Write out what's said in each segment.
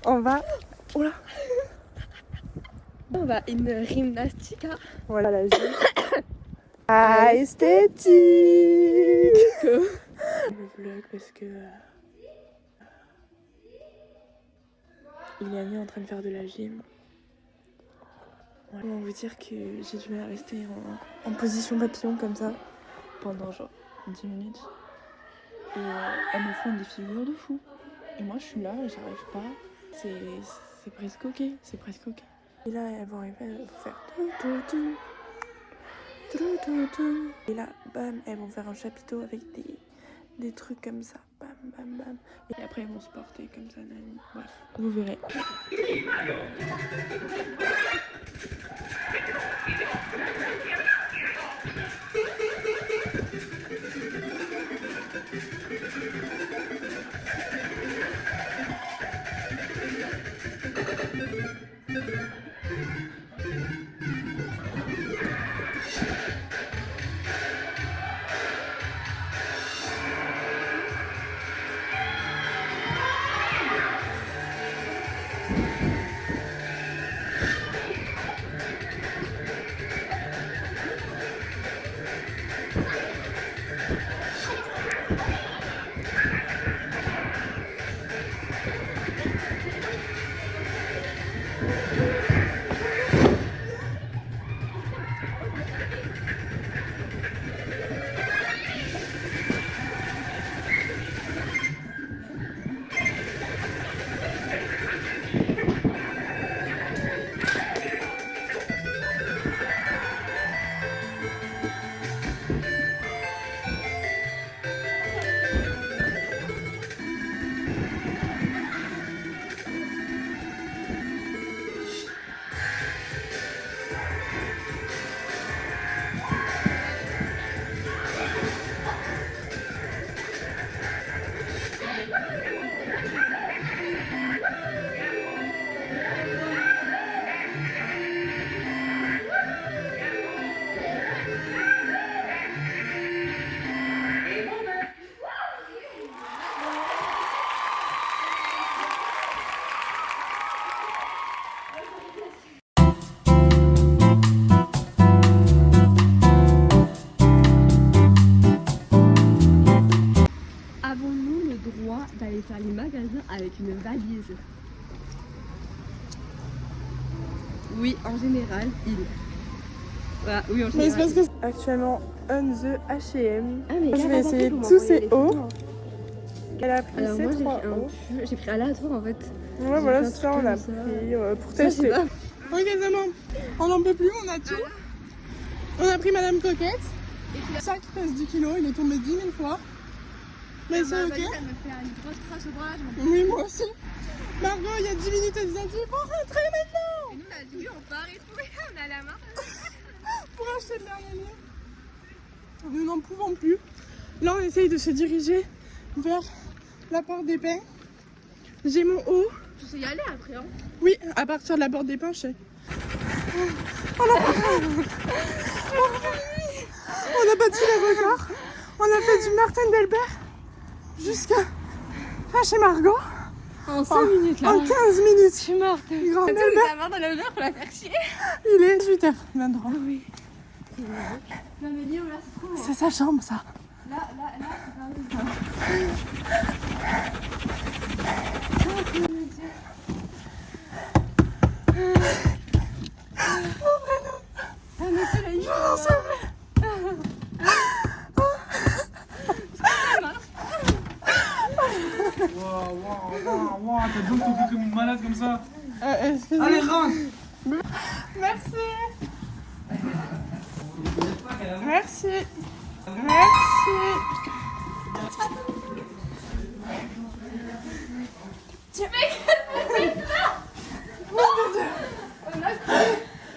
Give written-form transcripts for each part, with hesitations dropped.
On va... Oula. On va une gymnastique. Voilà la gym. Esthétique. Le vlog parce que il est ami en train de faire de la gym. Comment vous dire que j'ai du mal à rester en position papillon comme ça pendant genre 10 minutes. Et elles me font des figures de fou. Et moi je suis là et j'arrive pas. C'est presque ok, c'est presque ok. Et là elles vont arriver, elles vont faire et là bam, elles vont faire un chapiteau avec des trucs comme ça, bam bam bam. Et après elles vont se porter comme ça, nani. Bref, vous verrez. D'aller faire les magasins avec une valise. Oui, en général, voilà, oui, en général. Mais c'est parce que actuellement on the H&M. Ah, mais je vais essayer tous ces hauts. Elle a pris alors ces moi j'ai pris aléatoire en fait. Ouais, voilà, ça on l'a pris pour tester. Ok, c'est bon. On n'en peut plus, on a tout. On a pris Madame Coquette. Le sac qui pèse 10 kg, il est tombé 10 000 fois. Mais c'est ok. Ça me fait une grosse crasse au bras. Oui, moi aussi. Margot, il y a 10 minutes, elle disait il faut rentrer maintenant. Et nous on a dit oui, on part et tout. On a la main. Pour acheter de l'araignée. Nous n'en pouvons plus. Là, on essaye de se diriger vers la porte des pins. J'ai mon haut. Tu sais y aller après, hein? Oui, à partir de la porte des pins, je sais. On a battu les records. On a fait du Martin Delbert jusqu'à chez Margot. En 5 minutes là. En 15 minutes. Je suis morte. Grand Delbert. Delbert. La main dans la mer pour la faire chier. Il est 18h23. Ah oui. Non mais Léo là c'est trop. C'est sa chambre ça. Là, c'est pas vrai. Ah mais c'est la nuit. Non, c'est vrai. Waouh, t'as donc tombé comme une malade comme ça. Excusez-moi. Allez, rentre. Merci. Merci. Tu fais que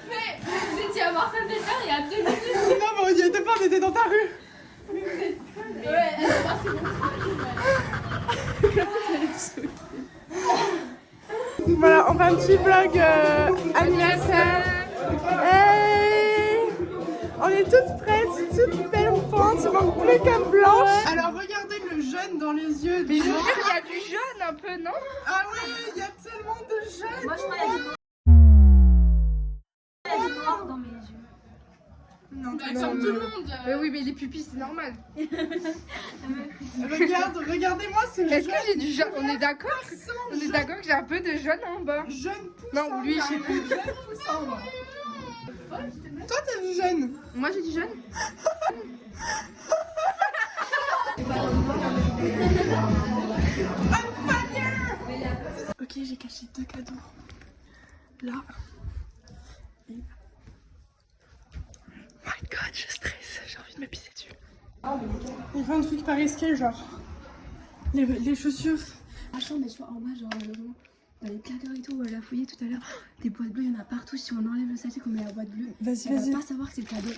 mais vous étiez à Martin Delbert il y a 2 minutes. Non, mais on y était pas, on était dans ta rue. Ouais, elle est partie. Voilà, on fait un petit vlog anniversaire. Hey, on est toutes prêtes, toutes belles au fond, il manque plus qu'un blanche. Alors regardez le jaune dans les yeux. Mais je veux dire, il y a du jaune un peu, non? Ah oui, il y a tellement de jaune. Moi, je crois qu'il y a du noir. Il y a du noir dans mes yeux. Non, comme tout le monde. Mais oui, mais les pupilles, c'est normal. Regardez-moi ce jaune. Est-ce que j'ai du jaune? On est d'accord? On est d'accord que j'ai un peu de jaune en bas. Jaune poussant. Non, lui, je sais plus. Jaune poussant. Toi, t'as du jaune. Moi, j'ai du jaune? Ok, j'ai caché 2 cadeaux. Là. Et... My god, je stresse. J'ai envie de me pisser dessus. Il fait un truc pas risqué, genre. Les chaussures. Franchement, mais je vois en bas, genre dans les placards et tout, on l'a fouillé tout à l'heure. Des boîtes bleues, il y en a partout. Si on enlève le sachet, qu'on met la boîte bleue, Vas-y, on vas-y. va pas savoir que c'est le cadeau.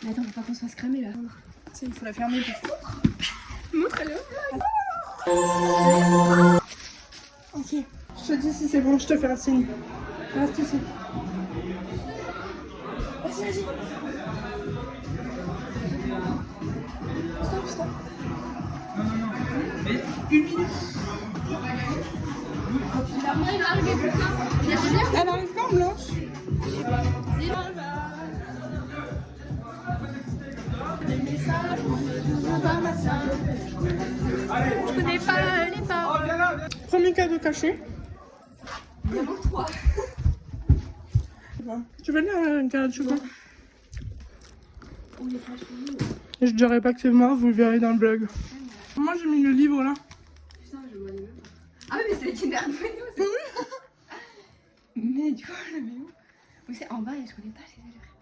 Mais attends, faut pas qu'on se fasse cramer là. Tu sais, il faut la fermer. Montre-le. Ok. Je te dis si c'est bon, je te fais un signe. Reste ici. Vas-y, vas-y. Stop, stop. Non, non, non. Mais 1 minute. Elle arrive quand, Blanche? Je connais pas les pas. Premier cadeau caché. Il y en a 3. Tu veux un cadeau de chocolat? On est pas chelou. Je dirais pas que c'est moi, vous le verrez dans le blog. Moi j'ai mis le livre là. Putain, je vois les mêmes. Ah, mais c'est Kinder Bueno. Mais du coup, je le mets où? Oui, c'est en bas et je connais pas les allures.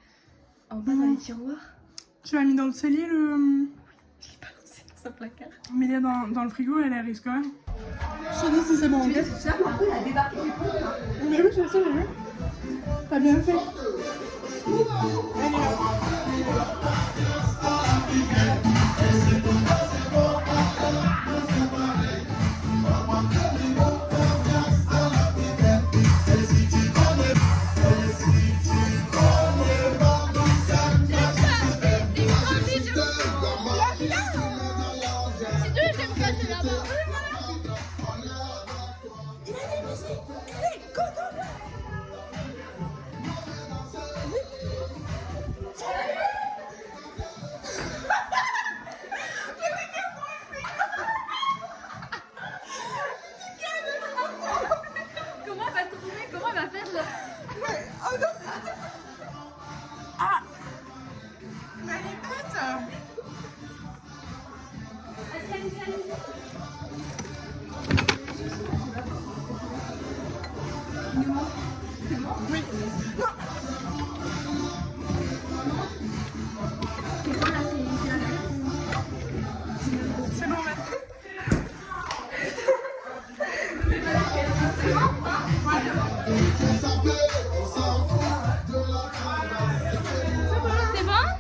En bas dans les tiroirs. Tu l'as mis dans le cellier le. Je l'ai balancé dans un placard. Mais il est dans le frigo, elle risque quand même. Je te dis si c'est bon. Tu veux dire, c'est ça, mais après, il a débarqué du coup. Mais oui, je sais, j'ai vu. T'as bien fait. Allez, là. Comment elle va trouver? Comment elle va faire genre? Mais elle est bête. Oui. Non. C'est bon, merci. C'est bon?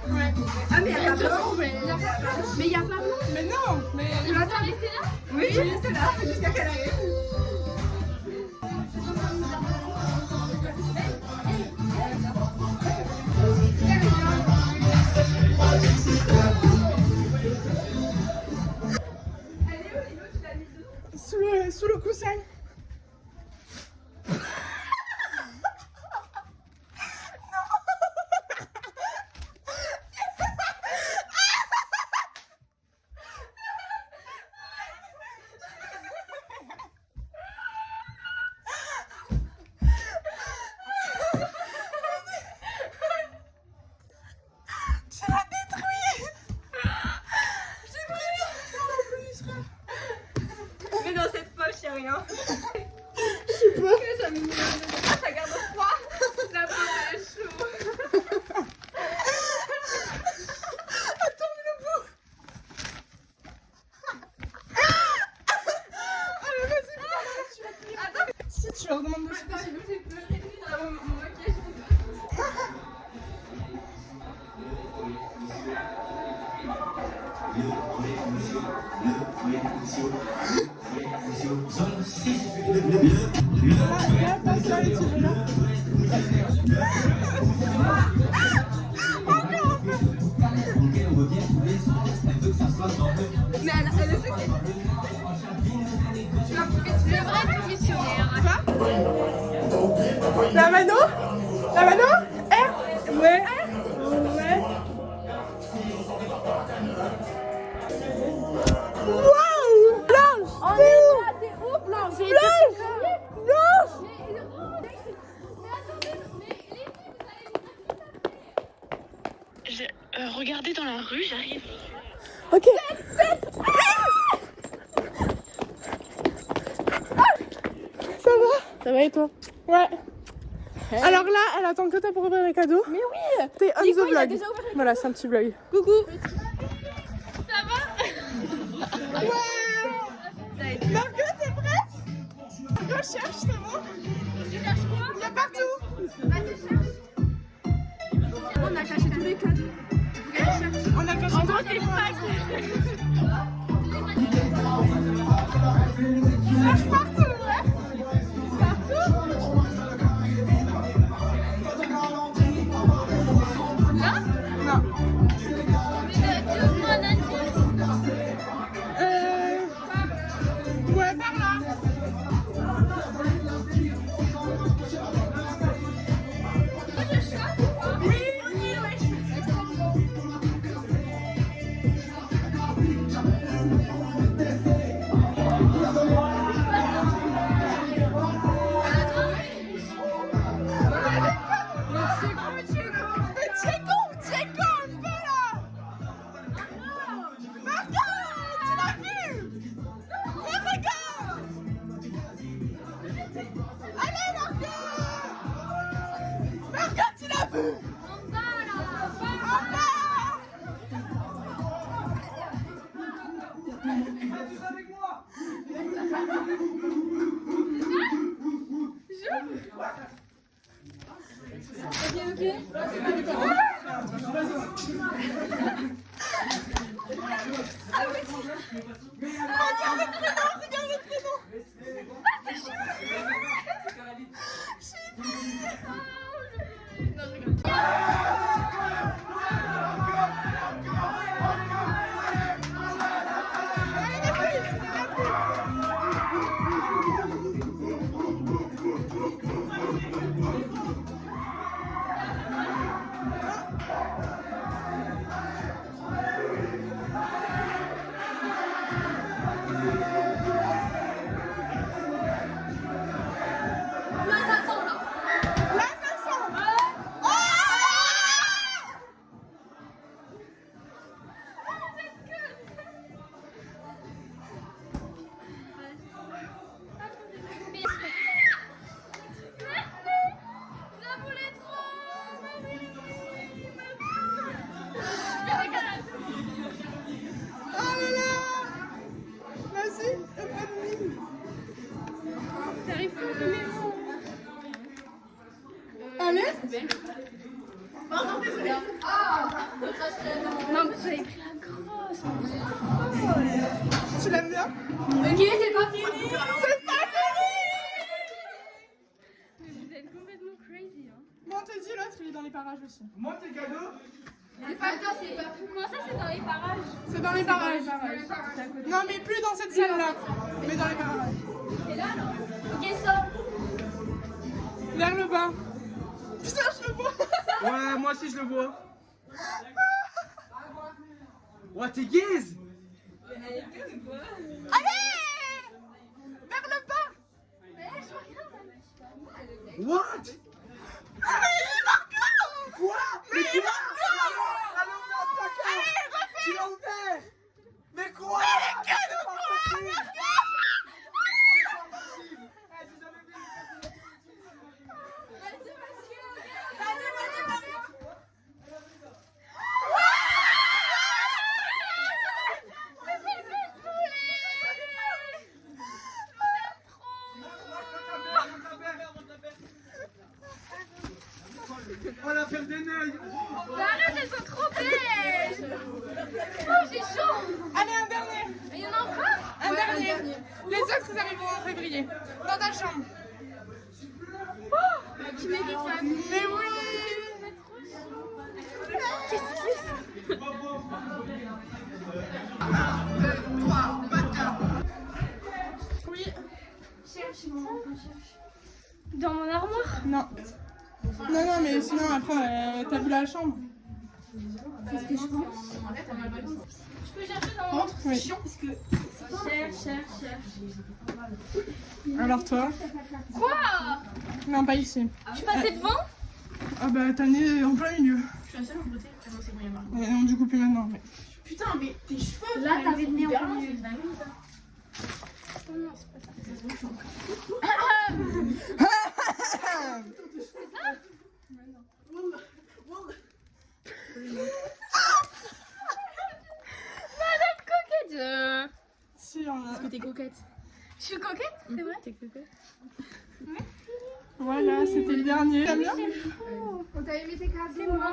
Ouais. Ah, mais il y a pas blanc. Mais il y a pas blanc. Mais non, mais. Tu vas t'en laisser là? Oui, je reste là jusqu'à qu'elle arrive. Sous le coussin. Tu l'as détruit. J'ai pris. Mais dans cette poche, y'a rien. Je sais pas. Ça me ça garde froid. La peau elle est chaude. Attends, mais le bout. Allez, vas-y, prends-le, tu vas tenir. Attends. Si tu leur demandes de se Attends, j'ai pleuré dans mon maquillage. Mais elle sait que c'est... Le vrai missionnaire. La mano? La mano? R? Ouais. Ouais. Waouh! Blanche! T'es où? Blanche! Blanche! Blanche! Regardez dans la rue, j'arrive. Ok. Ça va? Ça va et toi? Ouais. Alors là, elle attend que toi pour ouvrir les cadeaux. Mais oui! T'es on the vlog. Voilà, c'est un petit vlog. Coucou! Ouais! Margot, t'es prête? Margot cherche, c'est bon? Tu cherches quoi? Il y a partout! Vas-y, cherche. On a caché tous les cadeaux. On a caché En gros, c'est Pâques. cherche partout, ouais? Partout? Là? Non. Donne-moi un indice. Ouais, par là. Oui, oui, oui. Non, mais j'avais pris la grosse. Tu l'aimes bien? Ok, c'est pas fini. C'est pas fini! Mais vous êtes complètement crazy, hein. Bon, on te dit, l'autre, il est dans les parages aussi. Moi, tes cadeaux? C'est pas ça, c'est pas fou. Comment ça, c'est dans les parages? C'est dans les parages. Non, mais plus dans cette salle-là. Mais dans les parages. C'est là, non? Ok, ça. Vers le bas. Putain, je le vois. Ouais, moi aussi je le vois. Ouais, t'es gaze. Allez! Vers le bas. What? Quoi? Mais tu l'as ouvert! Tu l'as ouvert! Mais quoi? Oh la paire des neiges! Mais arrête, elles sont trop belles. Oh, j'ai chaud. février. Dans ta chambre. Tu mérites ça. Mais oui. Oui. Cherche, mon enfant, cherche. Dans mon armoire? Non. Non, non, mais sinon après, t'as vu la chambre? C'est ce que je pense. Je peux chercher dans mon ventre? Oui. C'est chiant parce que. Cherche. Alors toi? Quoi? Non, pas ici. Je suis passée devant? Ah bah t'as né en plein milieu. Je suis la seule en beauté. Ah non, c'est bon, il y a marre. Non, du coup plus maintenant. Mais... Putain, mais tes cheveux. Là, t'avais le nez en hyper plein long, milieu. c'est dingue, ça. Oh non, c'est pas ça. Madame coquette. Si, on a... Parce que t'es coquette. Je suis coquette, c'est vrai? T'es coquette. Voilà, c'était le dernier. T'aimes bien? On t'a aimé tes cadeaux? C'est moi.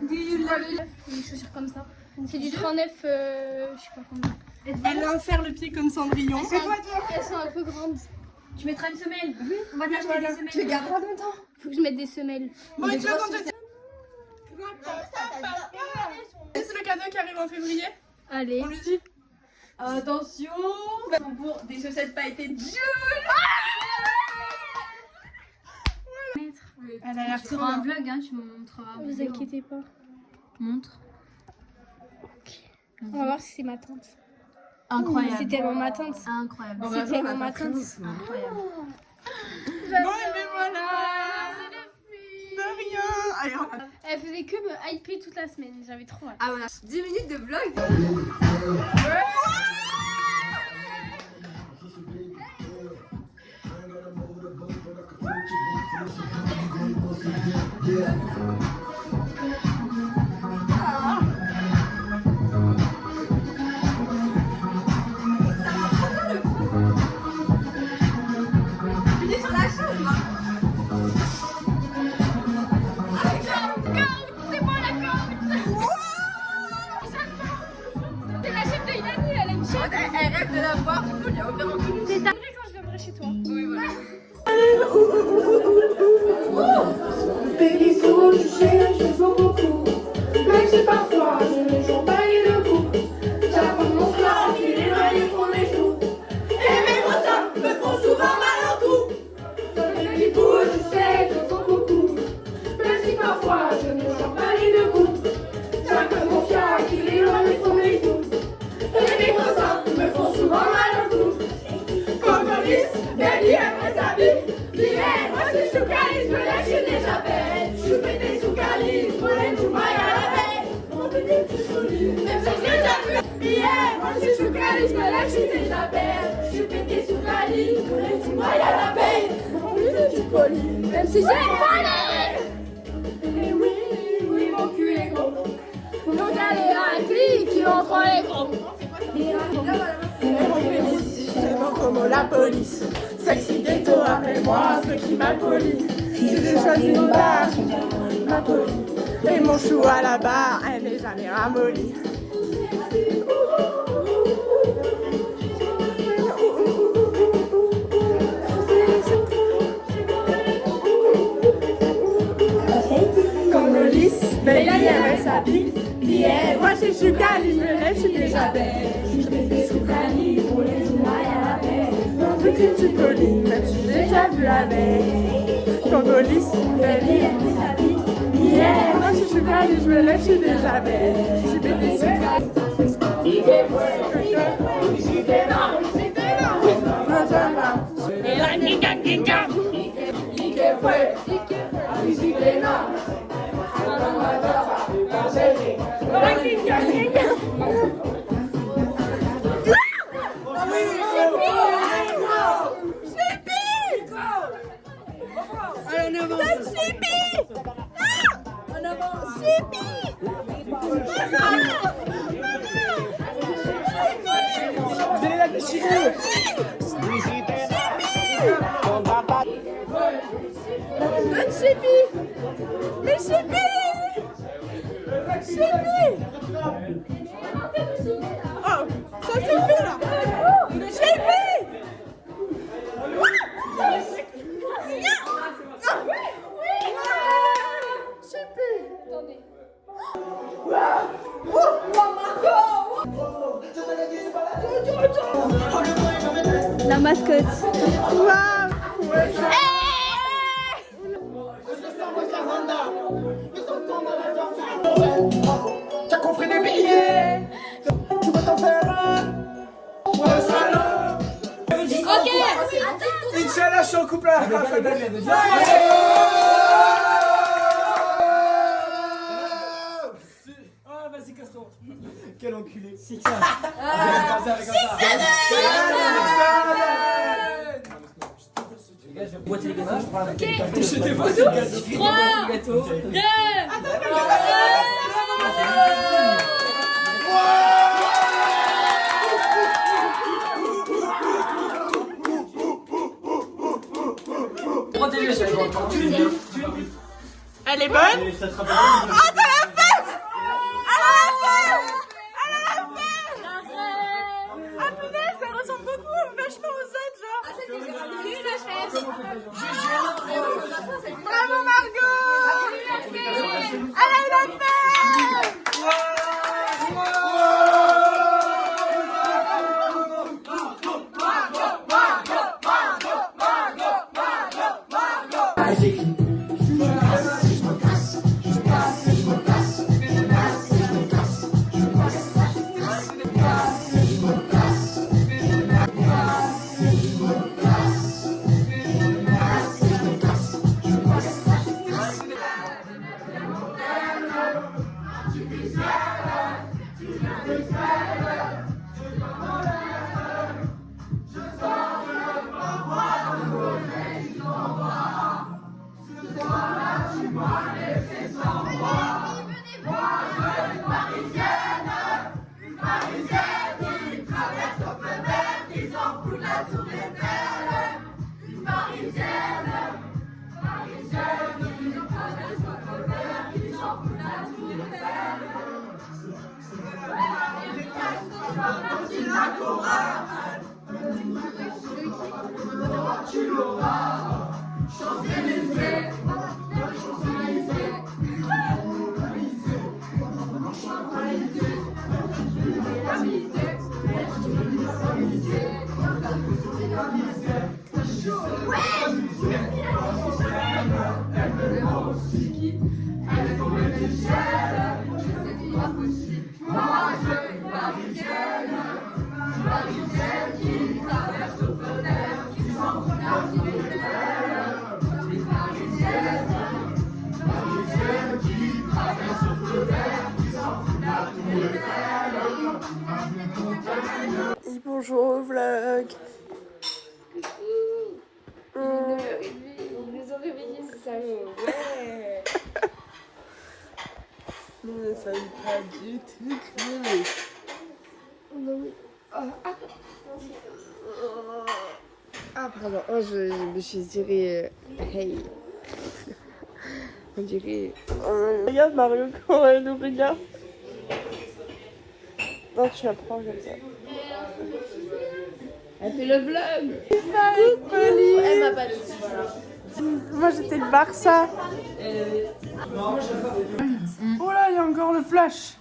Des chaussures comme ça. C'est du 39, je sais pas combien. Elle va faire le pied comme Cendrillon. Elles sont un peu grandes. Tu mettras une semelle. Oui, on va t'acheter Voilà. des semelles. Tu les garderas longtemps. Faut que je mette des semelles. Bon, et tu vas quand c'est le cadeau qui arrive en février. Allez. On lui dit. Attention pour des chaussettes pailletées de jaune. Elle a l'air Sur un vlog, hein, tu me montreras. Vous inquiétez pas. Montre. On va voir si c'est ma tante. Incroyable. C'est tellement ma tante. Incroyable. C'est tellement ma tante. Incroyable. Bon, et ben voilà. De rien. Allez, on va... Elle faisait que me hyper toute la semaine. J'avais trop hâte. Ah voilà, 10 minutes de vlog. C'est moi la coach. C'est la chef de Ilani, elle a une chef. Elle rêve de la voir, du coup, il y a aucun entendu. C'est ta quand je viendrai chez toi. Oui, voilà. Baby, souvent je sais, je veux beaucoup. Même si parfois je ne joue pas les deux coups. J'apprends mon frère qui les mains les font les joues. Et mes gros seins me font souvent mal au cou. Baby, pour je sais, je veux beaucoup. Même si parfois je ne joue pas les deux coups. J'apprends mon frère qui les mains les font les joues. Et mes gros seins me font souvent mal au cou. Comme Alice, baby, elle me s'habille. Yeah, moi je suis calice, je lâche déjà belle. Je suis pété sous calice, pour les tout mailles à la veille. Mon petit petit joli, même si je l'ai déjà vu. Yeah, moi je suis calice, je lâche déjà belle. Je suis pété sous calice, pour les tout mailles à la veille. Mon petit poli, même si j'ai pas les. Et oui, oui, mon cul est gros. Donc elle est là, clique, qui entre les gros. C'est bon comme la police. Sexy ghetto, appelle-moi ceux qui m'appolient. J'ai choisi une barre, ma polie. Et mon chou à la barre, elle n'est jamais ramollie. Comme le lys, baby, elle s'habille. Yeah, moi je suis cali, je suis déjà belle. Je fais des sous cali pour les jouailles à la paix. Mon petit poli, même si j'ai déjà vu la veille. Congolis, baby, elle s'habille. Yeah, moi je suis cali, je me lève, je suis déjà belle. Je suis des sous cali. Et la Nika Nika. Ike fue, Ike no. Vous allez la déchirer. Mais Chippy! Chippy! Oh, ça suffit là! Chippy! La mascotte. Waouh. Ouais. T'as compris des billets. Tu vas t'en faire un. Ouais, salaud. Ok. Inch'Allah, je suis en couple là. Ah, vas-y, casse-toi. Quel enculé. C'est ça. Boîtier les gâteaux, je prends la Ok. J'étais pas sur le gâteau. 3, 2, Elle est bonne. Oh, t'as la fête. Ah punaise, ça ressemble beaucoup vachement aux autres, genre. Bravo Margot. Elle a eu la fête. Dis bonjour au vlog. Ils nous ont réveillés, ce salaud. Ouais. Mais ça ne pas du tout crevé. Ah, pardon. Oh, je me suis tirée. Hey. On dirait. Regarde Mario quand elle nous regarde. Non, tu la prends comme ça. Elle fait le vlog. Coucou. Elle m'a pas dit. Voilà. Moi j'étais le Barça. Oh là, il y a encore le flash.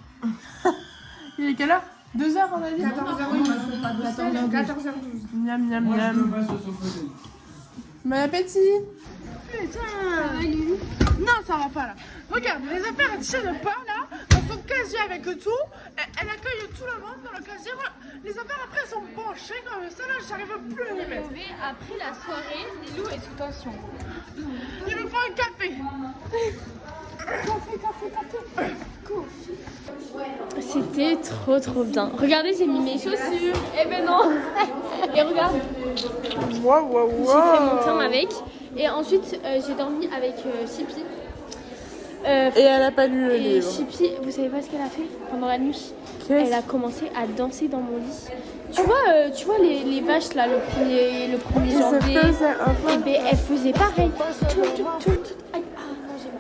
Il est quelle heure? 2h on a dit? 14h12. Miam miam miam. Bon appétit. Putain. Non, ça va pas là. Regarde, les affaires elles tiennent pas là. Dans son casier avec tout. Elle accueille tout le monde dans le casier. Les affaires après elles sont penchées comme ça là, j'arrive plus à les mettre. Après la soirée, Lilou est sous tension. Il me faut un café. C'était trop bien. Regardez, j'ai mis mes chaussures. Eh ben non. Et regarde, Waouh. j'ai fait mon temps avec. Et ensuite, j'ai dormi avec Chippy. Et elle a pas lu le Et livre. Chippy, vous savez pas ce qu'elle a fait pendant la nuit? Qu'est-ce Elle a commencé à danser dans mon lit. Tu vois les vaches là, le 1er Ça janvier. faisait un peu Et ben elle faisait pareil. Aïe, ah non, j'ai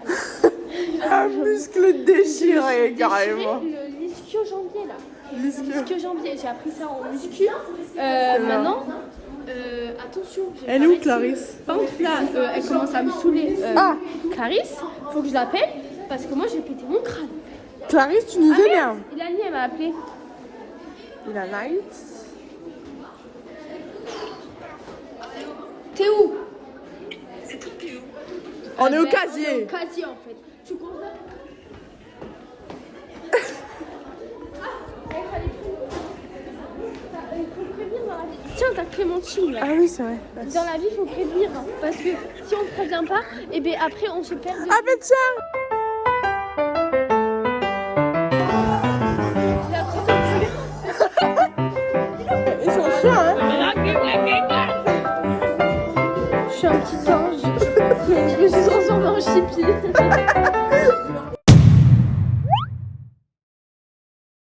mal. un muscle déchiré carrément. Le l'ischio-jambier là. L'ischio. L'ischio-jambier, j'ai appris ça en muscu. Maintenant, attention. je vais Elle est où arrêter. Clarisse? Par contre là, elle commence à me saouler. Ah. Clarisse, faut que je l'appelle parce que moi j'ai pété mon crâne. Clarisse, tu nous Ah merde, énerves. Ilani elle m'a appelé. Il a light. T'es où? C'est toi, Théo. On est au On est casier. au casier en fait. Tu comprends? Tiens, t'as Clémentine là. Ah oui, c'est vrai. Dans la vie, il faut prévenir. Hein, parce que si on ne prévient pas, et bien après, on se perd de Ah mais tiens. la petite enculée. Ils sont chiants, hein. Je suis un petit ange. Je me suis transformée en chippie.